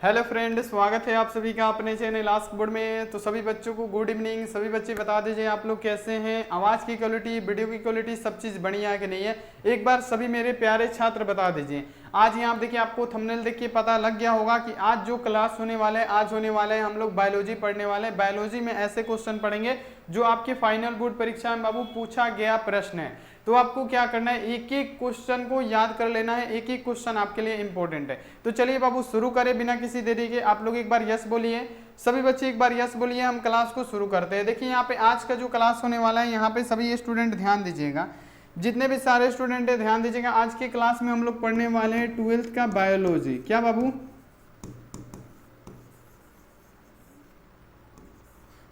Hello friend, स्वागत है आप सभी का अपने चैनल आस्क बोर्ड में। तो सभी बच्चों को गुड इवनिंग। सभी बच्चे बता दीजिए आप लोग कैसे हैं, आवाज़ की क्वालिटी, वीडियो की क्वालिटी सब चीज़ बढ़िया है कि नहीं है। एक बार सभी मेरे प्यारे छात्र बता दीजिए। आज यहाँ देखिए, आपको थंबनेल देख के पता लग गया होगा कि आज जो क्लास होने वाला है, आज होने वाला है हम लोग बायोलॉजी पढ़ने वाले हैं। बायोलॉजी में ऐसे क्वेश्चन पढ़ेंगे जो आपके फाइनल बोर्ड परीक्षा में बाबू पूछा गया प्रश्न है। तो आपको क्या करना है, एक एक क्वेश्चन को याद कर लेना है, एक एक क्वेश्चन आपके लिए इंपॉर्टेंट है। तो चलिए बाबू शुरू करें बिना किसी देरी के। आप लोग एक बार यस बोलिए, सभी बच्चे एक बार यस बोलिए। हम क्लास को शुरू करते हैं। देखिए यहाँ पे आज का जो क्लास होने वाला है, यहाँ पे सभी स्टूडेंट ध्यान दीजिएगा, जितने भी सारे स्टूडेंट है ध्यान दीजिएगा। आज की क्लास में हम लोग पढ़ने वाले हैं 12th का बायोलॉजी। क्या बाबू,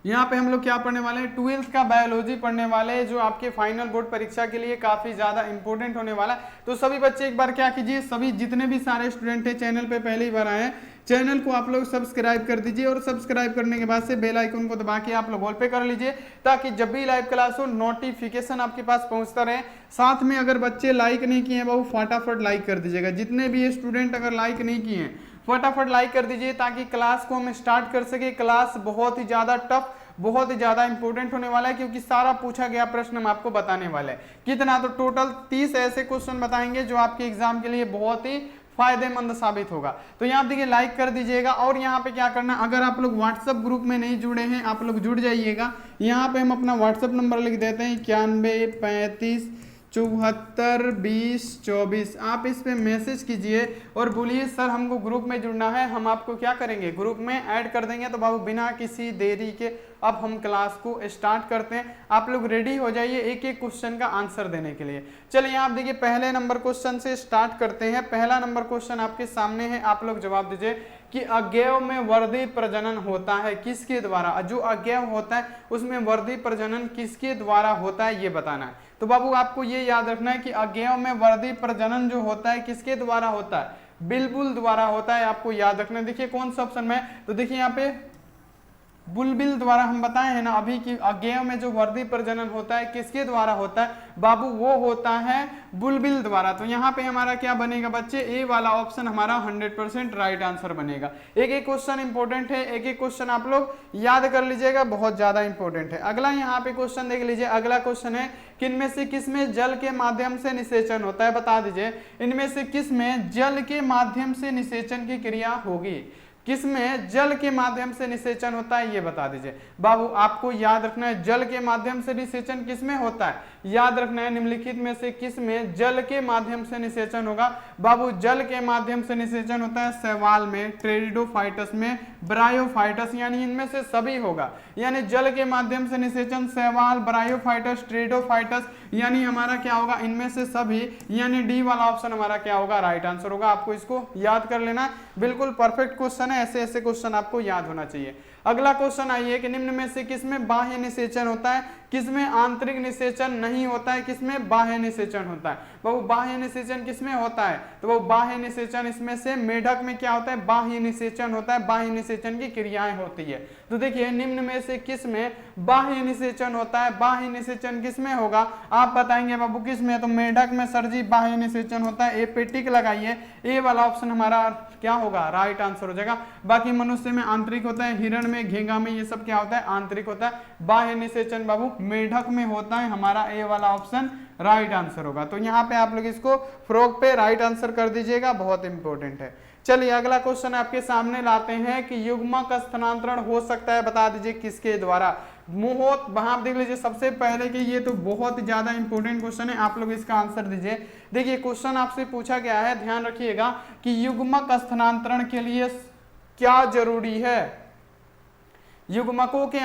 यहाँ पे हम लोग क्या पढ़ने वाले हैं, 12th का बायोलॉजी पढ़ने वाले हैं, जो आपके फाइनल बोर्ड परीक्षा के लिए काफी ज्यादा इंपॉर्टेंट होने वाला है। तो सभी बच्चे एक बार क्या कीजिए, सभी जितने भी सारे स्टूडेंट हैं चैनल पे पहली बार आए हैं, चैनल को आप लोग सब्सक्राइब कर दीजिए और सब्सक्राइब करने के बाद से बेल आइकन को दबा के आप लोग ऑल पे कर लीजिए, ताकि जब भी लाइव क्लास हो नोटिफिकेशन आपके पास पहुंचता रहे। साथ में अगर बच्चे लाइक नहीं किए हैं बाबू, फटाफट लाइक कर दीजिएगा। जितने भी स्टूडेंट अगर लाइक नहीं किए हैं फटाफट लाइक कर दीजिए, ताकि क्लास को हम स्टार्ट कर सके। क्लास बहुत ही ज्यादा टफ, बहुत ही ज्यादा इंपॉर्टेंट होने वाला है, क्योंकि सारा पूछा गया प्रश्न हम आपको बताने वाले हैं। कितना, तो टोटल 30 ऐसे क्वेश्चन बताएंगे जो आपके एग्जाम के लिए बहुत ही फायदेमंद साबित होगा। तो यहाँ देखिए लाइक कर दीजिएगा। और यहाँ पे क्या करना, अगर आप लोग व्हाट्सएप ग्रुप में नहीं जुड़े हैं आप लोग जुड़ जाइएगा। यहाँ पे हम अपना व्हाट्सएप नंबर लिख देते हैं 91 35 74 20 24। आप इस पे मैसेज कीजिए और बोलिए सर हमको ग्रुप में जुड़ना है, हम आपको क्या करेंगे, ग्रुप में ऐड कर देंगे। तो बाबू बिना किसी देरी के अब हम क्लास को स्टार्ट करते हैं। आप लोग रेडी हो जाइए एक एक क्वेश्चन का आंसर देने के लिए। चलिए आप देखिए पहले नंबर क्वेश्चन से स्टार्ट करते हैं। पहला नंबर क्वेश्चन आपके सामने है, आप लोग जवाब दीजिए कि अज्ञेय में वर्धी प्रजनन होता है किसके द्वारा। जो अज्ञेय होता है उसमें वर्धी प्रजनन किसके द्वारा होता है, ये बताना है। तो बाबू आपको ये याद रखना है कि अज्ञेय में वर्धी प्रजनन जो होता है किसके द्वारा होता है, बिल्बुल द्वारा होता है। आपको याद रखना है। देखिए कौन सा ऑप्शन में, तो देखिए यहाँ पे बुलबिल द्वारा हम बताए हैं ना अभी कि अज्ञेय में जो वर्धी प्रजनन होता है किसके द्वारा होता है बाबू, वो होता है बुलबिल द्वारा। तो यहाँ पे हमारा क्या बनेगा बच्चे, ए वाला ऑप्शन हमारा 100% राइट आंसर बनेगा। एक एक क्वेश्चन इंपॉर्टेंट है, एक एक क्वेश्चन आप लोग याद कर लीजिएगा, बहुत ज्यादा इंपॉर्टेंट है। अगला यहाँ पे क्वेश्चन देख लीजिए। अगला क्वेश्चन है, किनमें से किसमें जल के माध्यम से निषेचन होता है, बता दीजिए। इनमें से किसमें जल के माध्यम से निषेचन की क्रिया होगी, किसमें जल के माध्यम से निषेचन होता है, ये बता दीजिए। बाबू आपको याद रखना है जल के माध्यम से निषेचन किसमें होता है, याद रखना है निम्नलिखित में से किसमें जल के माध्यम से निषेचन होगा। बाबू जल के माध्यम से निषेचन होता है शैवाल में, टेरिडोफाइटस में, ब्रायोफाइटस, यानी इनमें से सभी होगा। यानी जल के माध्यम से निषेचन शैवाल, ब्रायोफाइटस, टेरिडोफाइटस, यानी हमारा क्या होगा, इनमें से सभी, यानी डी वाला ऑप्शन हमारा क्या होगा, राइट आंसर होगा। आपको इसको याद कर लेना, बिल्कुल परफेक्ट क्वेश्चन है, ऐसे ऐसे क्वेश्चन आपको याद होना चाहिए। अगला क्वेश्चन आइए कि निम्न में से किसमें बाह्य निषेचन होता है, किसमें आंतरिक निषेचन नहीं होता है, किसमें बाह्य निषेचन होता है। बाबू बाह्य निषेचन किसमें होता है, तो वो बाह्य निषेचन इसमें से मेढक में क्या होता है, बाह्य निषेचन होता है, बाह्य निषेचन की क्रियाएं होती है। तो देखिए निम्न में से किसमें बाह्य निषेचन होता है, बाह्य निषेचन किसमें होगा, आप बताएंगे बाबू किसमें, तो मेढक में सर जी बाह्य निषेचन होता है। ए पे टिक लगाइए, ए वाला ऑप्शन हमारा क्या होगा, राइट आंसर हो जाएगा। बाकी मनुष्य में आंतरिक होता है, हिरण में, घेंगा में, ये सब क्या होता है, आंतरिक होता है। बाह्य निषेचन बाबू मेढक में होता है, हमारा ए वाला ऑप्शन राइट आंसर होगा। तो यहाँ पे आप लोग इसको फ्रॉग पे राइट आंसर कर दीजिएगा, बहुत इंपॉर्टेंट है। चलिए अगला क्वेश्चन आपके सामने लाते हैं कि युग्मक स्थानांतरण हो सकता है, बता दीजिए किसके द्वारा। बहुत वहां देख लीजिए सबसे पहले कि ये तो बहुत ज्यादा इंपॉर्टेंट क्वेश्चन है, आप लोग इसका आंसर दीजिए। देखिए क्वेश्चन आपसे पूछा गया है, ध्यान रखिएगा कि युग्मक स्थानांतरण के लिए क्या जरूरी है, युग्मकों के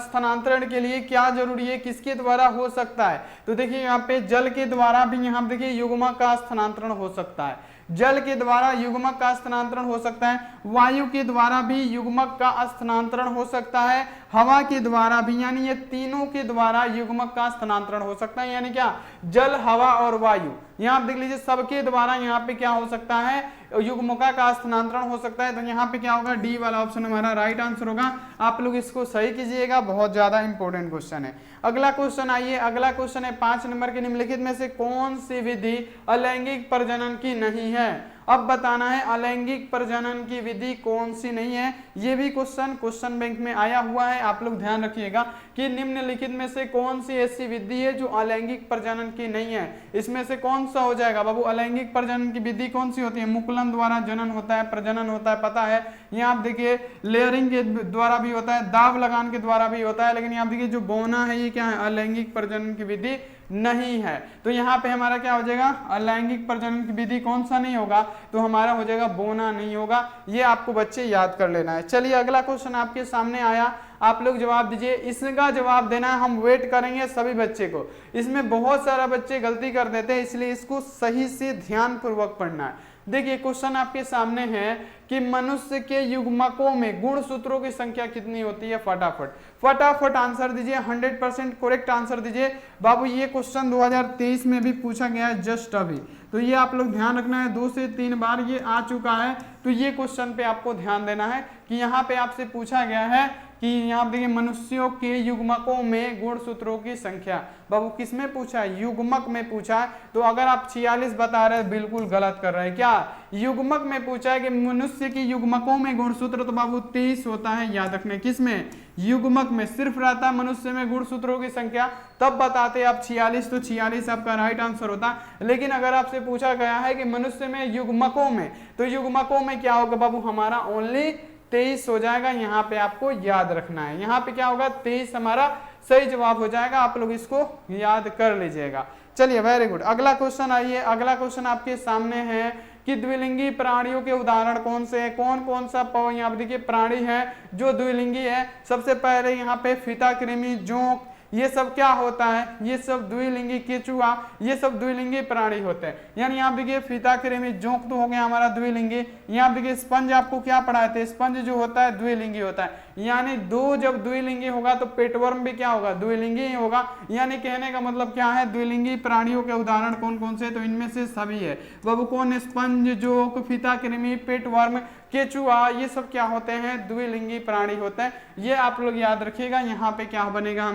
स्थानांतरण के लिए क्या जरूरी है, किसके द्वारा हो सकता है। तो देखिए यहाँ पे जल के द्वारा भी यहाँ देखिए युग्मक का स्थानांतरण हो सकता है, जल के द्वारा युग्मक का स्थानांतरण हो सकता है, वायु के द्वारा भी युग्मक का स्थानांतरण हो सकता है, हवा के द्वारा भी, यानी ये तीनों के द्वारा युग्मक का स्थानांतरण हो सकता है। यानी क्या, जल, हवा और वायु, यहाँ आप देख लीजिए सबके द्वारा यहाँ पे क्या हो सकता है, युग्मका का स्थानांतरण हो सकता है। तो यहाँ पे क्या होगा, डी वाला ऑप्शन हमारा राइट आंसर होगा। आप लोग इसको सही कीजिएगा, बहुत ज्यादा इंपॉर्टेंट क्वेश्चन है। अगला क्वेश्चन आइए, अगला क्वेश्चन है 5 नंबर के, निम्नलिखित में से कौन सी विधि अलैंगिक प्रजनन की नहीं है। अब बताना है अलैंगिक प्रजनन की विधि कौन सी नहीं है। ये भी क्वेश्चन बैंक में आया हुआ है, आप लोग ध्यान रखिएगा कि निम्नलिखित में से कौन सी ऐसी विधि है जो अलैंगिक प्रजनन की नहीं है। इसमें से कौन सा हो जाएगा बाबू, अलैंगिक प्रजनन की विधि कौन सी होती है, मुकुलन द्वारा जनन होता है, प्रजनन होता है, पता है। यहाँ आप देखिए लेयरिंग के द्वारा भी होता है, दाब लगान के द्वारा भी होता है, लेकिन यहाँ देखिए जो बोना है ये क्या है, अलैंगिक प्रजनन की विधि नहीं है। तो यहाँ पे हमारा क्या हो जाएगा, अलैंगिक प्रजनन की विधि कौन सा नहीं होगा, तो हमारा हो जाएगा बोना नहीं होगा। ये आपको बच्चे याद कर लेना है। चलिए अगला क्वेश्चन आपके सामने आया, आप लोग जवाब दीजिए। इसका जवाब देना है, हम वेट करेंगे सभी बच्चे को। इसमें बहुत सारा बच्चे गलती कर देते हैं, इसलिए इसको सही से ध्यान पूर्वक पढ़ना है। देखिए क्वेश्चन आपके सामने है कि मनुष्य के युग्मकों में गुणसूत्रों की संख्या कितनी होती है। फटाफट आंसर दीजिए, 100% करेक्ट आंसर दीजिए। बाबू ये क्वेश्चन 2023 में भी पूछा गया है जस्ट अभी, तो ये आप लोग ध्यान रखना है, 2 से 3 बार ये आ चुका है। तो ये क्वेश्चन पे आपको ध्यान देना है कि यहाँ पे आपसे पूछा गया है कि यहाँ देखिए मनुष्यों के युग्मकों में गुणसूत्रों की संख्या। बाबू किसमें पूछा है, युग्मक में पूछा है। तो अगर आप 46 बता रहे हैं बिल्कुल गलत कर रहे हैं। क्या युग्मक में पूछा है कि मनुष्य की युग्मकों में गुणसूत्र, तो बाबू 23 होता है, याद रखने। किसमें, युग्मक में सिर्फ रहता है मनुष्य में गुणसूत्रों की संख्या, तब बताते आप 46, तो 46 आपका राइट आंसर होता। लेकिन अगर आपसे पूछा गया है कि मनुष्य में युग्मकों में, तो युग्मकों में क्या होगा बाबू, हमारा ओनली 23 हो जाएगा। यहाँ पे आपको याद रखना है, यहाँ पे क्या होगा 23 हमारा सही जवाब हो जाएगा। आप लोग इसको याद कर लीजिएगा। चलिए वेरी गुड, अगला क्वेश्चन आइए। अगला क्वेश्चन आपके सामने है कि द्विलिंगी प्राणियों के उदाहरण कौन से हैं। कौन कौन सा यहाँ पे देखिए प्राणी है जो द्विलिंगी है। सबसे पहले यहाँ पे फीता कृमि, जोंक, ये सब क्या होता है, ये सब द्विलिंगी, केचुआ, ये सब द्विलिंगी प्राणी होते हैं। यानी यहाँ देखिए फीता कृमि, जोंक तो हो गया हमारा द्विलिंगी। यहाँ देखिए स्पंज आपको क्या पढ़ाए थे, स्पंज जो होता है द्विलिंगी होता है। यानी दो जब द्विलिंगी होगा तो पेटवर्म भी क्या होगा, द्विलिंगी ही होगा। यानी कहने का मतलब क्या है, द्विलिंगी प्राणियों के उदाहरण कौन कौन से, तो इनमें से सभी है बाबू। कौन, स्पंज, जोंक, फीता कृमि, पेटवर्म, केचुआ, ये सब क्या होते हैं, द्विलिंगी प्राणी होते हैं। ये आप लोग याद रखिएगा। यहाँ पे क्या बनेगा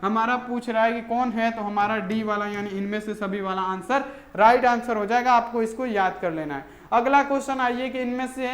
हमारा पूछ रहा है कि कौन है, तो हमारा डी वाला यानी इनमें से सभी वाला आंसर राइट आंसर हो जाएगा। आपको इसको याद कर लेना है। अगला क्वेश्चन आइए कि इनमें से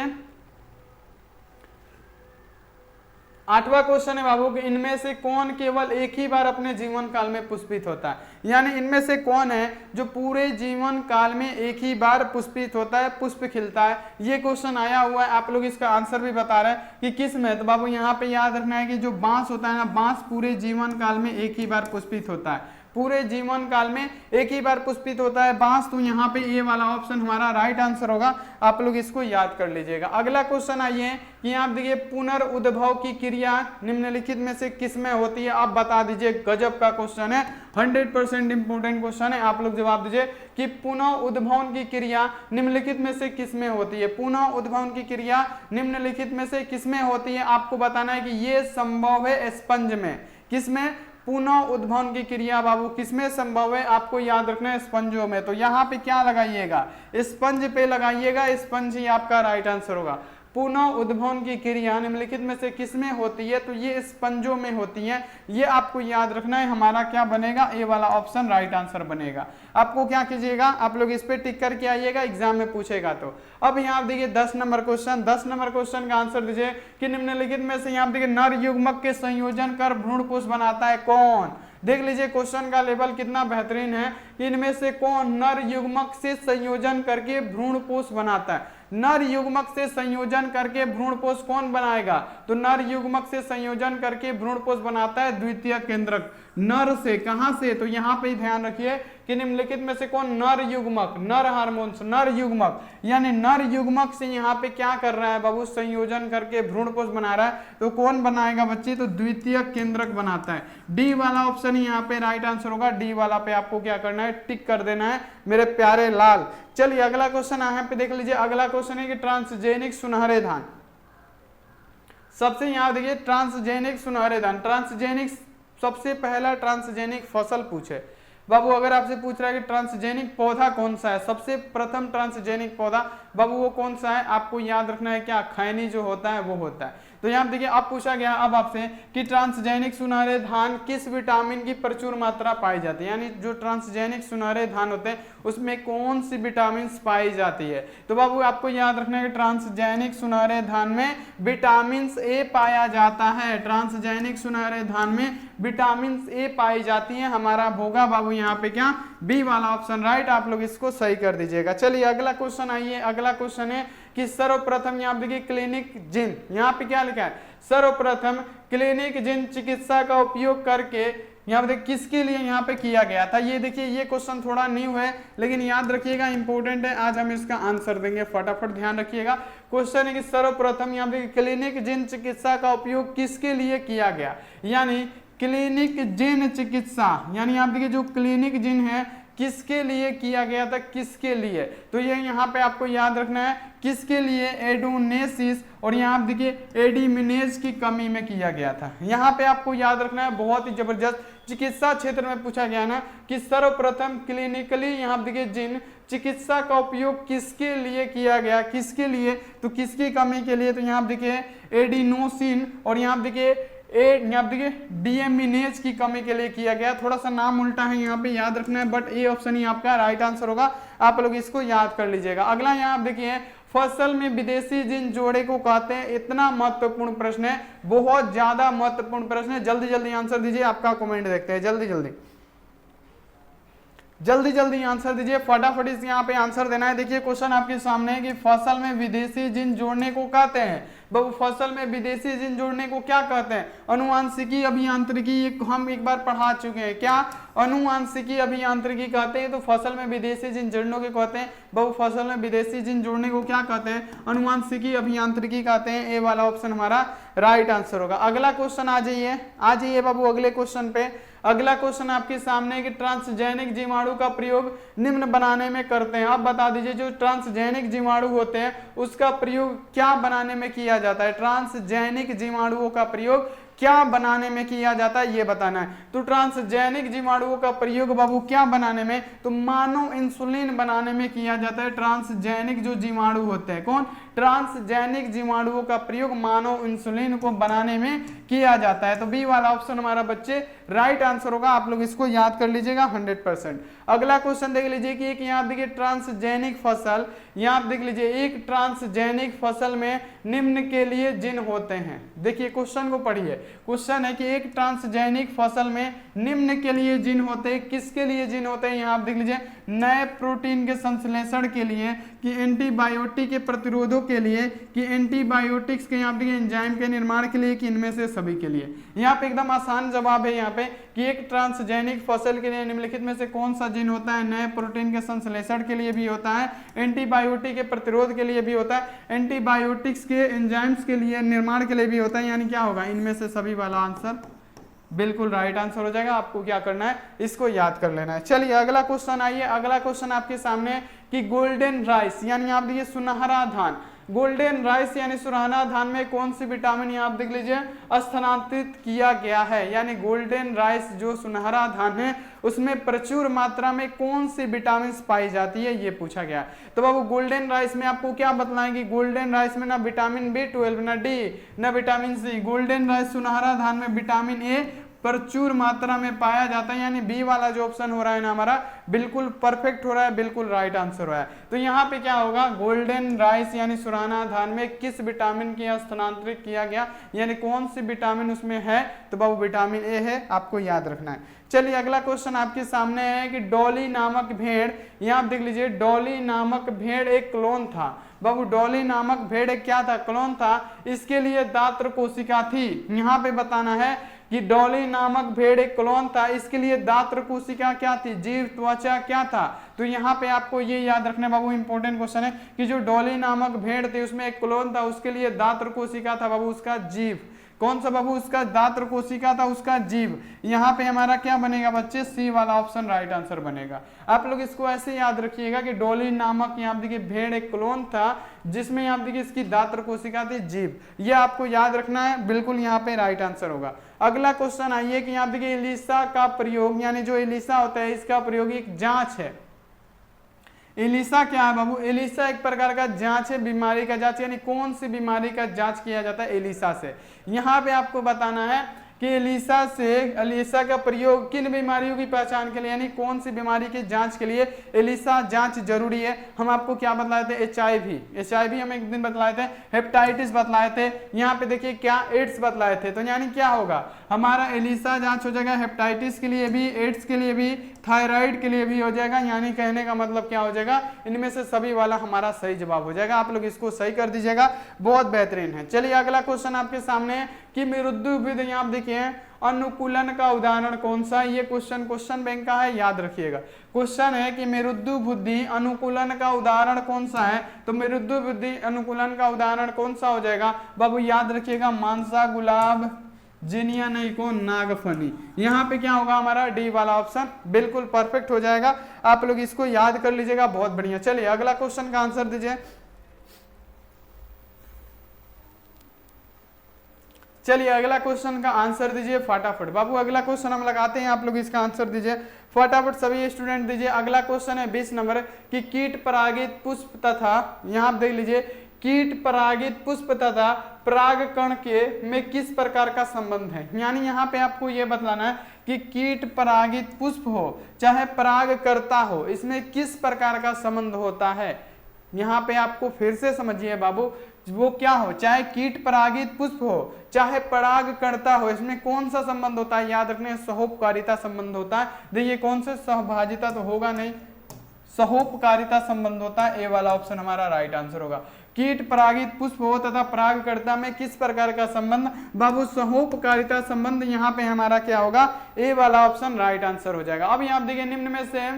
8वां क्वेश्चन है बाबू कि इनमें से कौन केवल एक ही बार अपने जीवन काल में पुष्पित होता है। यानी इनमें से कौन है जो पूरे जीवन काल में एक ही बार पुष्पित होता है, पुष्प खिलता है। ये क्वेश्चन आया हुआ है, आप लोग इसका आंसर भी बता रहे हैं कि किस में। तो बाबू यहाँ पे याद रखना है कि जो बांस होता है ना, बांस पूरे जीवन काल में एक ही बार पुष्पित होता है, पूरे जीवन काल में एक ही बार पुष्पित होता है बांस। तो यहाँ पे ये वाला ऑप्शन हमारा राइट आंसर होगा। आप लोग इसको याद कर लीजिएगा। अगला क्वेश्चन आइए कि आप देखिए पुनर्उद्भव की क्रिया निम्नलिखित में से किसमें होती है। आप बता दीजिए, गजब का क्वेश्चन है, 100% इंपोर्टेंट क्वेश्चन है। आप लोग जवाब दीजिए कि पुनः उद्भवन की क्रिया निम्नलिखित में से किसमें होती है। पुनः उद्भवन की क्रिया निम्नलिखित में से किसमें होती है, आपको बताना है कि ये संभव है स्पंज में। किसमें, पुनः उद्भवन की क्रिया बाबू किसमें संभव है, आपको याद रखना है स्पंजों में। तो यहाँ पे क्या लगाइएगा, स्पंज पे लगाइएगा, स्पंज ही आपका राइट आंसर होगा। पुनः उद्भवन की क्रिया निम्नलिखित में से किसमें होती है, तो ये स्पंजों में होती है। ये आपको याद रखना है। हमारा क्या बनेगा, ए वाला ऑप्शन राइट आंसर बनेगा। आपको क्या कीजिएगा, आप लोग इस पे टिक करके आइएगा, एग्जाम में पूछेगा तो। अब यहाँ देखिए 10 नंबर क्वेश्चन, 10 नंबर क्वेश्चन का आंसर दीजिए कि निम्नलिखित में से यहाँ देखिए नर युग्मक के संयोजन कर भ्रूणपोष बनाता है कौन। देख लीजिए क्वेश्चन का लेवल कितना बेहतरीन है। इनमें से कौन नर युग्मक से संयोजन करके भ्रूणपोष बनाता है। नर युग्मक से संयोजन करके भ्रूणपोष कौन बनाएगा, तो नर युग्मक से संयोजन करके भ्रूणपोष बनाता है द्वितीय केंद्रक। नर से, कहां से, तो यहाँ पे ध्यान रखिए कि निम्नलिखित में से कौन नर युग्मक, नर हार्मोन्स, नर युग्मक, यानी नर युग्मक से यहाँ पे क्या कर रहा है बाबू, संयोजन करके भ्रूणपोष बना रहा है। तो कौन बनाएगा बच्चे, तो द्वितीय केंद्रक बनाता है। डी वाला ऑप्शन यहाँ पे राइट आंसर होगा। डी वाला पे आपको क्या करना है, टिक कर देना है मेरे प्यारे लाल। चलिए अगला क्वेश्चन यहाँ पे देख लीजिए। अगला क्वेश्चन है कि ट्रांसजेनिक सुनहरे धान। सबसे यहाँ देखिए ट्रांसजेनिक सुनहरे धान, ट्रांसजेनिक सबसे पहला ट्रांसजेनिक फसल पूछे। बाबू अगर आपसे पूछ रहा है कि ट्रांसजेनिक पौधा कौन सा है, सबसे प्रथम ट्रांसजेनिक पौधा बाबू वो कौन सा है, आपको याद रखना है क्या, खैनी जो होता है वो होता है। तो यहाँ देखिए अब पूछा गया अब आपसे कि ट्रांसजेनिक सुनहरे धान किस विटामिन की प्रचुर मात्रा पाई जाती है, यानी जो ट्रांसजेनिक सुनहरे धान होते हैं उसमें कौन सी विटामिन पाई जाती है। तो बाबू आपको याद रखना है कि ट्रांसजेनिक सुनहरे धान में विटामिन ए पाया जाता है, ट्रांसजेनिक सुनहरे धान में विटामिन ए पाई जाती है। हमारा होगा बाबू यहाँ पे क्या, बी वाला ऑप्शन राइट, आप लोग इसको सही कर दीजिएगा। चलिए अगला क्वेश्चन आइए, अगला क्वेश्चन है कि सर्वप्रथम यहाँ देखिए क्लिनिक जिन, यहाँ पे क्या लिखा है, सर्वप्रथम क्लिनिक जिन चिकित्सा का उपयोग करके यहाँ पे किसके लिए यहाँ पे किया गया था। ये देखिए ये क्वेश्चन थोड़ा न्यू है लेकिन याद रखिएगा इंपॉर्टेंट है, आज हम इसका आंसर देंगे, फटाफट ध्यान रखिएगा। क्वेश्चन है कि सर्वप्रथम यहाँ पे क्लिनिक जिन चिकित्सा का उपयोग किसके लिए किया गया, यानी क्लिनिक जिन चिकित्सा, यानी आप देखिए जो क्लिनिक जिन है किसके लिए किया गया था, किसके लिए, तो ये यहाँ पे आपको याद रखना है किसके लिए, एडोनेसिस और यहाँ आप देखिए एडिमिनेज की कमी में किया गया था। यहाँ पे आपको याद रखना है, बहुत ही जबरदस्त चिकित्सा क्षेत्र में पूछा गया ना कि सर्वप्रथम क्लिनिकली यहाँ देखिए जिन चिकित्सा का उपयोग किसके लिए किया गया, किसके लिए, तो किसकी कमी के लिए, तो यहाँ देखिए एडिनोसिन और यहाँ देखिए यहाँ देखिए डीएमिनेज की कमी के लिए किया गया। थोड़ा सा नाम उल्टा है यहाँ पे, याद रखना है, बट ए ऑप्शन ही आपका राइट आंसर होगा, आप लोग इसको याद कर लीजिएगा। अगला यहाँ आप देखिए फसल में विदेशी जिन जोड़े को कहते हैं, इतना महत्वपूर्ण प्रश्न है, बहुत ज्यादा महत्वपूर्ण प्रश्न है, जल्दी जल्दी आंसर दीजिए, आपका कमेंट देखते हैं, जल्दी जल्दी जल्दी जल्दी आंसर दीजिए, फटाफट इस यहाँ पे आंसर देना है। देखिए क्वेश्चन आपके सामने है कि फसल में विदेशी जिन जोड़ने को कहते हैं, बाबू फसल में विदेशी जिन जोड़ने को क्या कहते हैं, अनुवांशिकी अभियांत्रिकी, ये हम एक बार पढ़ा चुके हैं, क्या अनुवांशिकी अभियांत्रिकी कहते हैं। तो फसल में विदेशी जिन जोड़ने को कहते हैं, बाबू फसल में विदेशी जिन जोड़ने को क्या कहते हैं, अनुवांशिकी अभियांत्रिकी कहते हैं, ए वाला ऑप्शन हमारा राइट आंसर होगा। अगला क्वेश्चन आ जाइए बाबू अगले क्वेश्चन पे। अगला क्वेश्चन आपके सामने है कि ट्रांसजेनिक जीवाणु का प्रयोग निम्न बनाने में करते हैं। आप बता दीजिए जो ट्रांसजेनिक जीवाणु होते हैं उसका प्रयोग क्या बनाने में किया जाता है, ट्रांसजेनिक जीवाणुओं का प्रयोग क्या बनाने में किया जाता है ये बताना है। तो ट्रांसजेनिक जीवाणुओं का प्रयोग बाबू क्या बनाने में, तो मानव इंसुलिन बनाने में किया जाता है। ट्रांसजेनिक जो जीवाणु होते हैं, कौन, ट्रांसजेनिक जीवाणुओं का प्रयोग मानव इंसुलिन को बनाने में किया जाता है। तो बी वाला ऑप्शन हमारा बच्चे राइट आंसर होगा, आप लोग इसको याद कर लीजिएगा 100%। अगला क्वेश्चन देख लीजिए कि एक यहाँ देखिए ट्रांसजेनिक फसल, यहाँ देख लीजिए एक ट्रांसजेनिक फसल में निम्न के लिए जिन होते हैं। देखिए क्वेश्चन को पढ़िए, क्वेश्चन है कि एक ट्रांसजेनिक फसल में निम्न के लिए जिन होते हैं, किसके लिए जिन होते हैं, यहाँ आप देख लीजिए नए प्रोटीन के संश्लेषण के लिए, कि एंटीबायोटिक के प्रतिरोधों के लिए, कि एंटीबायोटिक्स के यहाँ पे एंजाइम के निर्माण के लिए, कि इनमें से सभी के लिए। यहाँ पे एकदम आसान जवाब है यहाँ पे कि एक ट्रांसजेनिक फसल के लिए निम्नलिखित में से कौन सा जिन होता है, नए प्रोटीन के संश्लेषण के लिए भी होता है, एंटीबायोटिक के प्रतिरोध के लिए भी होता है, एंटीबायोटिक्स के एंजाइम्स के लिए निर्माण के लिए भी होता है, यानी क्या होगा, इनमें से सभी वाला आंसर बिल्कुल राइट आंसर हो जाएगा। आपको क्या करना है, इसको याद कर लेना है। चलिए अगला क्वेश्चन आइए, अगला क्वेश्चन आपके सामने कि गोल्डन राइस, यानी आप देखिए सुनहरा धान, गोल्डन राइस यानी सुनहरा धान में कौन सी विटामिन यहाँ आप देख लीजिए स्थानांतरित किया गया है, यानी गोल्डन राइस जो सुनहरा धान है उसमें प्रचुर मात्रा में कौन सी विटामिन पाई जाती है, ये पूछा गया। तो बाबू गोल्डन राइस में आपको क्या बतलाएंगे, गोल्डन राइस में ना विटामिन B12 ना डी ना विटामिन सी, गोल्डन राइस सुनहरा धान में विटामिन ए प्रचुर मात्रा में पाया जाता है, यानी बी वाला जो ऑप्शन हो रहा है ना हमारा बिल्कुल परफेक्ट हो रहा है, बिल्कुल राइट आंसर हो रहा है। तो यहाँ पे क्या होगा, गोल्डन राइस यानी सुनहरा धान में किस विटामिन की स्थानांतरित किया गया, यानी कौन सी विटामिन उसमें है, तो बाबू विटामिन ए है, आपको याद रखना है। चलिए अगला क्वेश्चन आपके सामने है कि डॉली नामक भेड़, यहाँ आप देख लीजिए डॉली नामक भेड़ एक क्लोन था। बाबू डॉली नामक भेड़ एक क्या था, क्लोन था, इसके लिए दात्र कोशिका थी। यहाँ पे बताना है कि डॉली नामक भेड़ एक क्लोन था, इसके लिए दात्र कोशिका क्या थी, जीव त्वचा क्या था। तो यहाँ पे आपको ये याद रखना बाबू, इंपॉर्टेंट क्वेश्चन है कि जो डॉली नामक भेड़ थी उसमें एक क्लोन था, उसके लिए दात्र कोशिका था बाबू, उसका जीव कौन सा बाबू, उसका दात्र कोशिका था, उसका जीव। यहाँ पे हमारा क्या बनेगा बच्चे, सी वाला ऑप्शन राइट आंसर बनेगा। आप लोग इसको ऐसे याद रखिएगा कि डॉली नामक यहाँ पे देखिए भेड़ एक क्लोन था जिसमें यहाँ पे देखिए इसकी दात्र कोशिका थी, जीव। ये आपको याद रखना है, बिल्कुल यहाँ पे राइट आंसर होगा। अगला क्वेश्चन आइए कि यहाँ पे देखिए एलिसा का प्रयोग, यानी जो एलिसा होता है इसका प्रयोग एक जांच है। एलिसा क्या है बाबू, एलिसा एक प्रकार का जांच है, बीमारी का जांच, यानी कौन सी बीमारी का जांच किया जाता है एलिसा से। यहाँ पे आपको बताना है कि एलिसा का प्रयोग किन बीमारियों की पहचान के लिए, यानी कौन सी बीमारी की जांच के लिए एलिसा जांच जरूरी है। हम आपको क्या बतलाए थे, HIV हम एक दिन बतलाए थे, हेपेटाइटिस बतलाए थे, यहाँ पे देखिए क्या एड्स बतलाए थे। तो यानी क्या होगा, हमारा एलिसा जांच हो जाएगा हेपेटाइटिस के लिए भी, एड्स के लिए भी, थायराइड के लिए भी हो जाएगा। यानी कहने का मतलब क्या हो जाएगा, इनमें से सभी वाला हमारा सही जवाब हो जाएगा। आप लोग इसको सही कर दीजिएगा, बहुत बेहतरीन है। चलिए अगला क्वेश्चन आपके सामने है कि मेरुद्युबुद्धि, यहाँ आप देखिए अनुकूलन का उदाहरण कौन सा है। ये क्वेश्चन बैंक का है, याद रखिएगा। क्वेश्चन है कि मेरुद्युबुद्धि अनुकूलन का उदाहरण कौन सा है, तो मेरुद्युबुद्धि अनुकूलन का उदाहरण कौन सा हो जाएगा बाबू, याद रखिएगा मानसा, गुलाब, जिनिया नहीं को नागफनी। यहाँ पे क्या होगा हमारा, डी वाला ऑप्शन बिल्कुल परफेक्ट हो जाएगा। आप लोग इसको याद कर लीजिएगा, बहुत बढ़िया। चलिए अगला क्वेश्चन का आंसर दीजिए। चलिए अगला क्वेश्चन का आंसर दीजिए फटाफट बाबू। अगला क्वेश्चन हम लगाते हैं, आप लोग इसका आंसर दीजिए फटाफट, सभी स्टूडेंट दीजिए। अगला क्वेश्चन है 20 नंबर कि कीट परागित पुष्प तथा, यहाँ आप देख लीजिए, कीट परागित पुष्प तथा परागकण के में किस प्रकार का संबंध है। यानी यहाँ पे आपको ये बताना है कि कीट परागित पुष्प हो चाहे परागकर्ता हो, इसमें किस प्रकार का संबंध होता है। यहाँ पे आपको फिर से समझिए बाबू, वो क्या हो, चाहे कीट परागित पुष्प हो चाहे परागकर्ता हो, इसमें कौन सा संबंध होता है, याद रखने, सहोपकारिता संबंध होता है। देखिए कौन से, सहभागिता तो होगा नहीं, सहोपकारिता संबंध होता है। ए वाला ऑप्शन हमारा राइट आंसर होगा। कीट परागित पुष्प हो तथा परागकर्ता में किस प्रकार का संबंध बाबू, सहोपकारिता संबंध। यहाँ पे हमारा क्या होगा, ए वाला ऑप्शन राइट आंसर हो जाएगा। अब यहाँ देखिए निम्न में से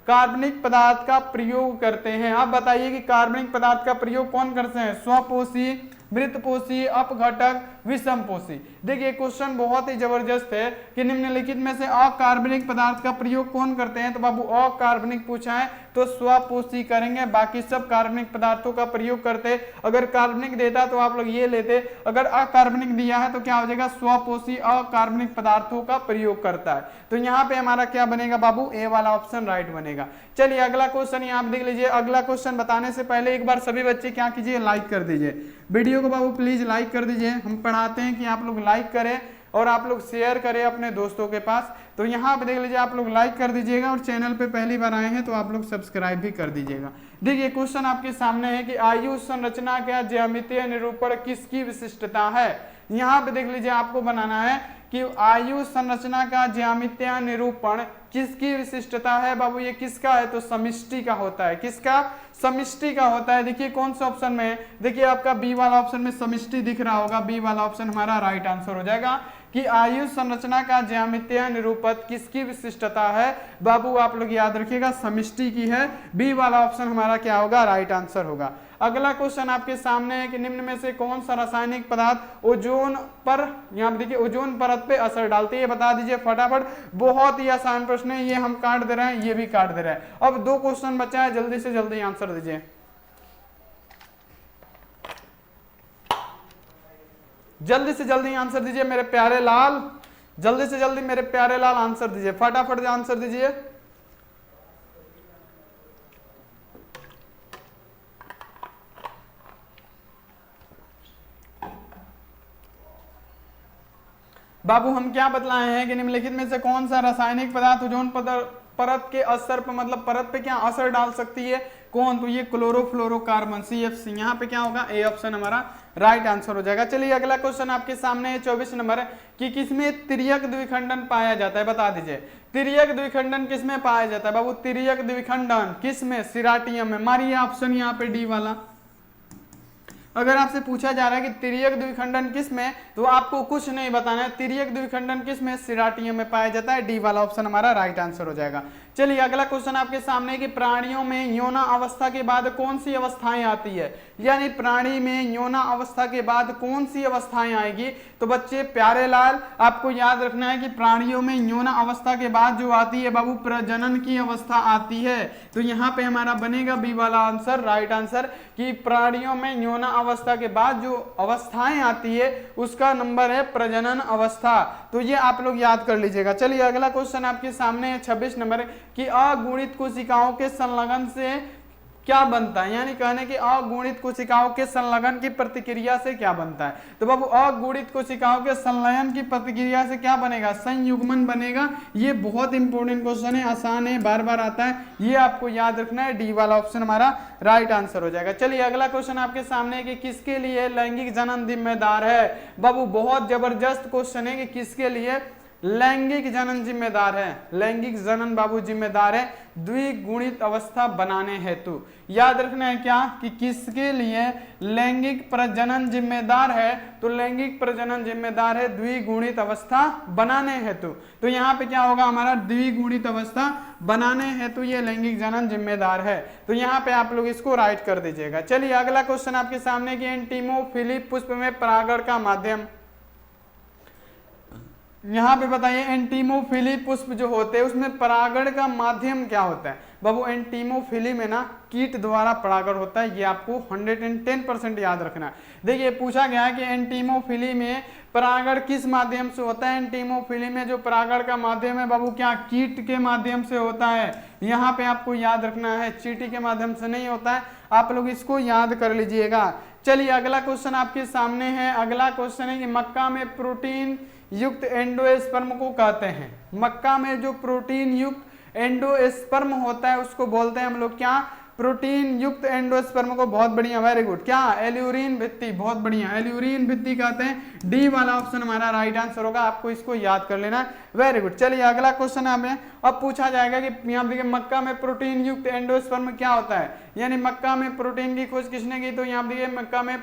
कार्बनिक पदार्थ का प्रयोग करते हैं। आप बताइए कि कार्बनिक पदार्थ का प्रयोग कौन करते हैं, स्वपोषी, मृतपोषी, अपघटक, विषमपोषी। देखिए क्वेश्चन बहुत ही जबरदस्त है कि निम्नलिखित में से अकार्बनिक पदार्थ का प्रयोग कौन करते हैं, तो बाबू अकार्बनिक पूछा है तो स्वपोषी करेंगे, बाकी सब कार्बनिक पदार्थों का प्रयोग करते। अगर कार्बनिक देता तो आप लोग ये लेते, अगर अकार्बनिक दिया है तो क्या हो जाएगा, स्वपोषी अकार्बनिक पदार्थों का प्रयोग करता है। तो यहाँ पे हमारा क्या बनेगा बाबू, ए वाला ऑप्शन राइट बनेगा। चलिए अगला क्वेश्चन यहाँ आप देख लीजिए। अगला क्वेश्चन बताने से पहले एक बार सभी बच्चे क्या कीजिए, लाइक कर दीजिए वीडियो को बाबू, प्लीज लाइक कर दीजिए। हम पढ़ाते हैं कि आप लोग लाइक करें और आप लोग शेयर करें अपने दोस्तों के पास। तो यहाँ पे देख लीजिए, आप लोग लाइक कर दीजिएगा और चैनल पे पहली बार आए हैं तो आप लोग सब्सक्राइब भी कर दीजिएगा। देखिए क्वेश्चन आपके सामने है कि आयु संरचना का ज्यामितीय निरूपण किसकी विशिष्टता है। यहाँ पे देख लीजिए, आपको बनाना है कि आयु संरचना का ज्यामितीय निरूपण किसकी विशिष्टता है बाबू। ये किसका है, तो समष्टि का होता है। किसका, समष्टि का होता है। देखिए कौन सा ऑप्शन में है, देखिए आपका बी वाला ऑप्शन में समष्टि दिख रहा होगा, बी वाला ऑप्शन हमारा राइट आंसर हो जाएगा कि आयु संरचना का ज्यामितीय निरूपण किसकी विशिष्टता है बाबू। आप लोग याद रखिएगा समष्टि की है, बी वाला ऑप्शन हमारा क्या होगा, राइट आंसर होगा। अगला क्वेश्चन आपके सामने है कि निम्न में से कौन सा रासायनिक पदार्थ ओजोन पर, यहाँ पे देखिए ओजोन परत पे असर डालते हैं, बता दीजिए फटाफट। बहुत ही आसान प्रश्न है, ये हम काट दे रहे हैं, ये भी काट दे रहे हैं। अब 2 क्वेश्चन बचा है, जल्दी से जल्दी आंसर दीजिए, जल्दी से जल्दी आंसर दीजिए मेरे प्यारे लाल, जल्दी से जल्दी मेरे प्यारे लाल आंसर दीजिए, फटाफट आंसर दीजिए। बाबू हम क्या बतलाए हैं कि निम्नलिखित में से कौन सा रासायनिक पदार्थ ओजोन परत के असर पर, मतलब परत पे क्या असर डाल सकती है, कौन, तो ये क्लोरोफ्लोरोकार्बन CFC। यहाँ पे क्या होगा, ए ऑप्शन हमारा राइट आंसर हो जाएगा। चलिए अगला क्वेश्चन आपके सामने है 24 नंबर कि किसमें तिर्यक द्विखंडन पाया जाता है, बता दीजिए। तिर्यक द्विखंडन किसमें पाया जाता है बाबू, तिर्यक द्विखंडन किसमें, सिराटियम में। मारिए ऑप्शन यहाँ पे डी वाला। अगर आपसे पूछा जा रहा है कि तिर्यक द्विखंडन किसमें, तो आपको कुछ नहीं बताना है, तिर्यक द्विखंडन किसमें, सिराटियम में पाया जाता है, डी वाला ऑप्शन हमारा राइट आंसर हो जाएगा। चलिए अगला क्वेश्चन आपके सामने कि प्राणियों में यौना अवस्था के बाद कौन सी अवस्थाएं आती है, यानी प्राणी में यौना अवस्था के बाद कौन सी अवस्थाएं आएगी। तो बच्चे प्यारे लाल आपको याद रखना है कि प्राणियों में यौना अवस्था के बाद जो आती है बाबू प्रजनन की अवस्था आती है। तो यहाँ पे हमारा बनेगा बी वाला आंसर राइट आंसर कि प्राणियों में यौना अवस्था के बाद जो अवस्थाएं आती है उसका नंबर है प्रजनन अवस्था। तो ये आप लोग याद कर लीजिएगा। चलिए अगला क्वेश्चन आपके सामने है 26 नंबर कि अगुणित कोशिकाओं के संलग्न से क्या बनता है, यानी कहने की अगुणित कोशिकाओं के संलग्न की प्रतिक्रिया से क्या बनता है। तो बाबू अगुणित कोशिकाओं के संलयन की प्रतिक्रिया से क्या बनेगा, संयुग्मन बनेगा। ये बहुत इंपॉर्टेंट क्वेश्चन है, आसान है, बार बार आता है, ये आपको याद रखना है। डी वाला ऑप्शन हमारा राइट आंसर हो जाएगा। चलिए अगला क्वेश्चन आपके सामने कि किसके लिए लैंगिक जनन जिम्मेदार है। बाबू बहुत जबरदस्त क्वेश्चन है कि किसके लिए लैंगिक जनन जिम्मेदार है। लैंगिक जनन बाबू जिम्मेदार है द्विगुणित अवस्था बनाने हेतु। याद रखना है क्या कि किसके लिए लैंगिक प्रजनन जिम्मेदार है। तो लैंगिक प्रजनन जिम्मेदार है द्विगुणित अवस्था बनाने हेतु। तो यहाँ पे क्या होगा हमारा द्विगुणित अवस्था बनाने हेतु ये लैंगिक जनन जिम्मेदार है। तो यहाँ पे आप लोग इसको राइट कर दीजिएगा। चलिए अगला क्वेश्चन आपके सामने कि एंटीमोफिली पुष्प में परागण का माध्यम। यहाँ पे बताइए एंटीमोफिली पुष्प जो होते हैं उसमें परागण का माध्यम क्या होता है। बाबू एंटीमोफिली में ना कीट द्वारा परागण होता है, ये आपको 110% याद रखना है। देखिए पूछा गया है कि एंटीमोफिली में परागण किस माध्यम से होता है। एंटीमोफिली में जो परागण का माध्यम है बाबू क्या कीट के माध्यम से होता है। यहाँ पे आपको याद रखना है चींटी के माध्यम से नहीं होता है, आप लोग इसको याद कर लीजिएगा। चलिए अगला क्वेश्चन आपके सामने है। अगला क्वेश्चन है कि मक्का में प्रोटीन युक्त एंडोस्पर्म को कहते हैं। मक्का में जो प्रोटीन युक्त एंडोस्पर्म होता है उसको बोलते हैं हम लोग क्या, प्रोटीन युक्त एंडोस्पर्म को। बहुत बढ़िया, वेरी गुड। क्या, एल्यूरीन भित्ति। बहुत बढ़िया, एल्यूरीन भित्ति कहते हैं। डी वाला ऑप्शन हमारा राइट आंसर होगा, आपको इसको याद कर लेना है। Very good. चलिए अगला क्वेश्चन हमें अब पूछा जाएगा कि यहाँ देखिए मक्का में प्रोटीन युक्त एंडोस्पर्म क्या होता है, यानी मक्का में प्रोटीन की खोज किसने की। तो यहाँ देखिए मक्का में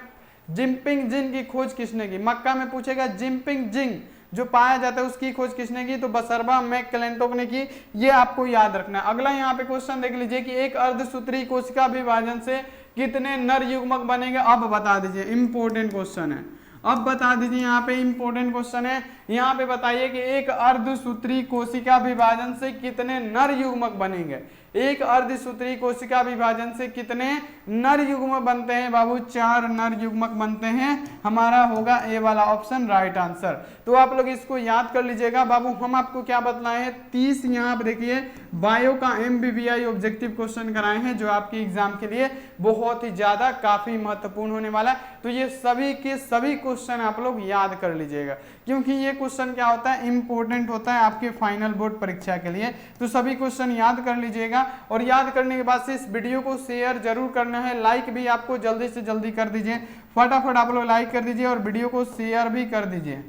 जिंपिंग जिन की खोज किसने की। मक्का में पूछेगा जिंपिंग जिंग जो पाया जाता है उसकी खोज किसने की, तो बसरबा मैकक्लेंटोक ने की। ये आपको याद रखना है। अगला यहाँ पे क्वेश्चन देख लीजिए कि एक अर्धसूत्री कोशिका विभाजन से कितने नर युग्मक बनेंगे। अब बता दीजिए, इंपॉर्टेंट क्वेश्चन है। अब बता दीजिए, यहाँ पे इंपॉर्टेंट क्वेश्चन है। यहाँ पे बताइए कि एक अर्धसूत्री कोशिका विभाजन से कितने नर युग्मक बनेंगे। एक अर्धसूत्री कोशिका विभाजन से कितने नर युग्मक बनते हैं बाबू, 4 नर युग्मक बनते हैं। हमारा होगा ए वाला ऑप्शन राइट आंसर। तो आप लोग इसको याद कर लीजिएगा। बाबू हम आपको क्या बतलाए हैं, 30 यहाँ पर देखिए बायो का MBBI ऑब्जेक्टिव क्वेश्चन कराए हैं जो आपके एग्जाम के लिए बहुत ही ज्यादा काफी महत्वपूर्ण होने वाला है। तो ये सभी के सभी क्वेश्चन आप लोग याद कर लीजिएगा, क्योंकि ये क्वेश्चन क्या होता है, इंपॉर्टेंट होता है आपके फाइनल बोर्ड परीक्षा के लिए। तो सभी क्वेश्चन याद कर लीजिएगा और याद करने के बाद से इस वीडियो को शेयर जरूर करना है। लाइक भी आपको जल्दी से जल्दी कर दीजिए, फटाफट आप लोग लाइक कर दीजिए और वीडियो को शेयर भी कर दीजिए,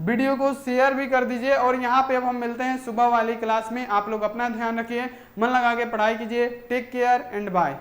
वीडियो को शेयर भी कर दीजिए। और यहाँ पे अब हम मिलते हैं सुबह वाली क्लास में। आप लोग अपना ध्यान रखिए, मन लगा के पढ़ाई कीजिए। Take care and bye.